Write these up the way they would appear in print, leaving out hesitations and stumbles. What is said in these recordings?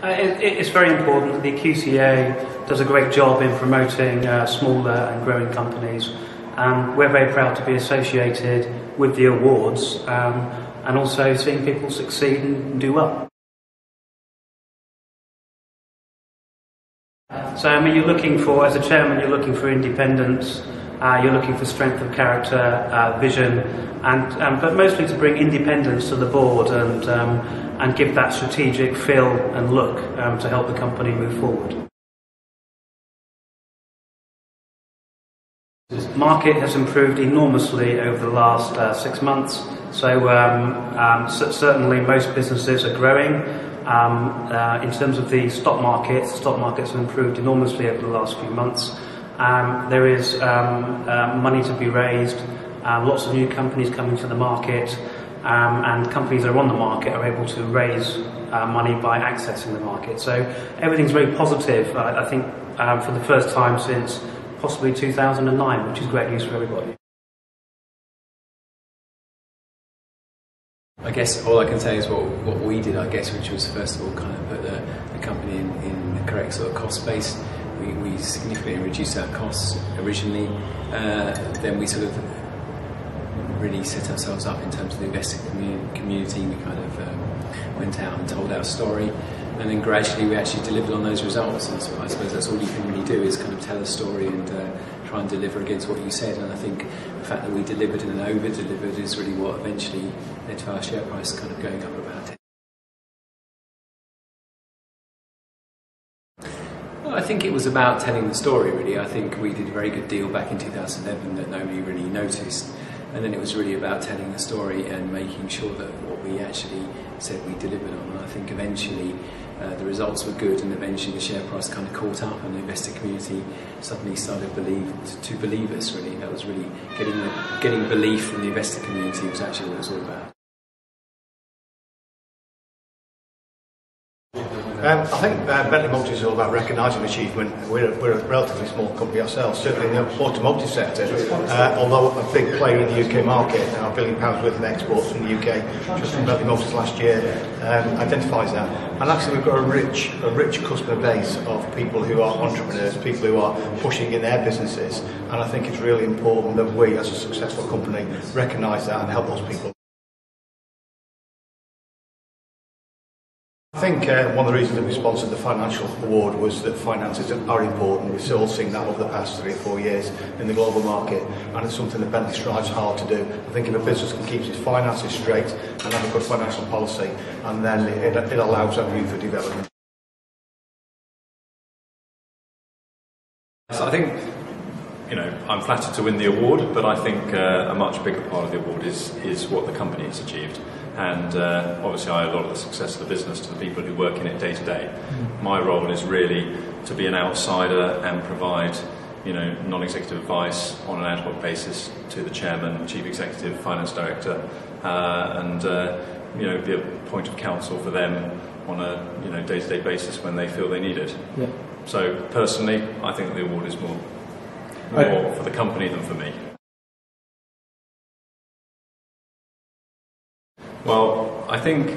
It's very important. The QCA does a great job in promoting smaller and growing companies. We're very proud to be associated with the awards and also seeing people succeed and do well. So, I mean, you're looking for, as a chairman, you're looking for independence, you're looking for strength of character, vision, but mostly to bring independence to the board and give that strategic feel and look to help the company move forward. The market has improved enormously over the last 6 months, so certainly most businesses are growing. In terms of the stock markets have improved enormously over the last few months. There is money to be raised, lots of new companies coming to the market, and companies that are on the market are able to raise money by accessing the market. So everything's very positive, I think, for the first time since possibly 2009, which is great news for everybody. I guess all I can say is what we did, I guess, which was first of all kind of put the company in the correct sort of cost base. We significantly reduced our costs originally, then we sort of really set ourselves up in terms of the investor community. We kind of went out and told our story, and then gradually we actually delivered on those results. And so I suppose that's all you can really do, is kind of tell a story and try and deliver against what you said. And I think the fact that we delivered and over-delivered is really what eventually led to our share price kind of going up about it. Well, I think it was about telling the story, really. I think we did a very good deal back in 2011 that nobody really noticed. And then it was really about telling the story and making sure that what we actually said we delivered on. And I think eventually the results were good, and eventually the share price kind of caught up, and the investor community suddenly started to believe us, really. That was really getting belief from the investor community was actually what it was all about. I think Bentley Motors is all about recognising achievement. We're a relatively small company ourselves, certainly in the automotive sector, although a big player in the UK market, £1 billion worth of exports from the UK, just from Bentley Motors last year, identifies that. And actually we've got a rich customer base of people who are entrepreneurs, people who are pushing in their businesses, and I think it's really important that we, as a successful company, recognise that and help those people. I think one of the reasons that we sponsored the financial award was that finances are important. We've all seen that over the past 3 or 4 years in the global market, and it's something that Bentley strives hard to do. I think if a business can keep its finances straight and have a good financial policy, and then it allows that room for development. So I think, I'm flattered to win the award, but I think a much bigger part of the award is what the company has achieved. And obviously I owe a lot of the success of the business to the people who work in it day to day. My role is really to be an outsider and provide, non-executive advice on an ad hoc basis to the chairman, chief executive, finance director, and be a point of counsel for them on a day-to-day basis when they feel they need it. Yeah. So personally, I think the award is more for the company than for me. Well, I think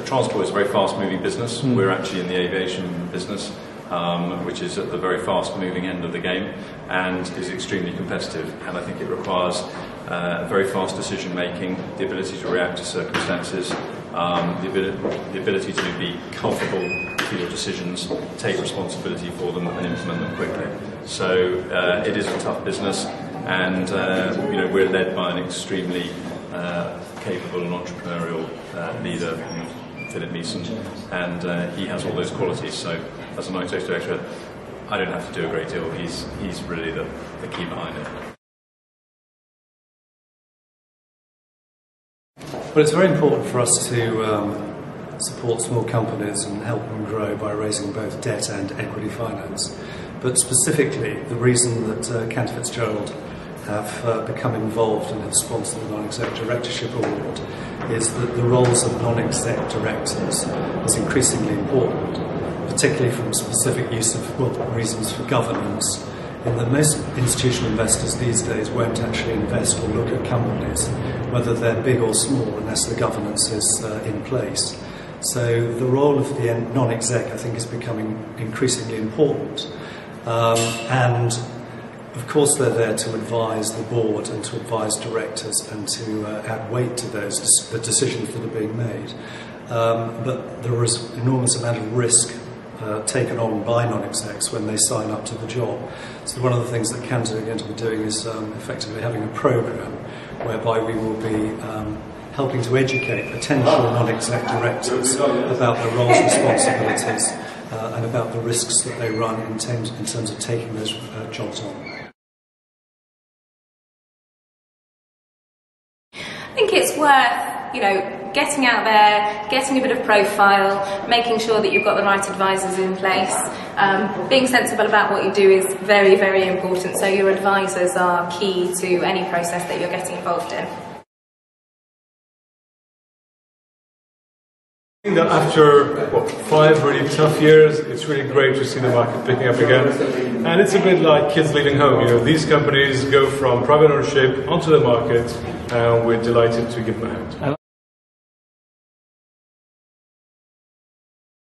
transport is a very fast-moving business. We're actually in the aviation business, which is at the very fast-moving end of the game and is extremely competitive. And I think it requires very fast decision-making, the ability to react to circumstances, the ability to be comfortable with your decisions, take responsibility for them, and implement them quickly. So it is a tough business, and we're led by an extremely capable and entrepreneurial leader, Philip Meeson, and he has all those qualities. So as a non-executive director, I don't have to do a great deal. He's really the key behind it. Well, it's very important for us to support small companies and help them grow by raising both debt and equity finance. But specifically, the reason that Cantor Fitzgerald have become involved and have sponsored the Non-Exec Directorship Award is that the roles of non-exec directors is increasingly important, particularly from specific use of reasons for governance. In that most institutional investors these days won't actually invest or look at companies, whether they're big or small, unless the governance is in place. So the role of the non-exec, I think, is becoming increasingly important. And of course they're there to advise the board and to advise directors and to add weight to the decisions that are being made. But there is an enormous amount of risk taken on by non-execs when they sign up to the job. So one of the things that Cantor are going to be doing is effectively having a programme whereby we will be helping to educate potential non-exec directors about their roles and responsibilities and about the risks that they run in terms of taking those jobs on. I think it's worth, getting out there, getting a bit of profile, making sure that you've got the right advisors in place. Being sensible about what you do is very, very important, so your advisors are key to any process that you're getting involved in. I think that after 5 really tough years, it's really great to see the market picking up again. And it's a bit like kids leaving home. These companies go from private ownership onto the market, and we're delighted to give them a hand.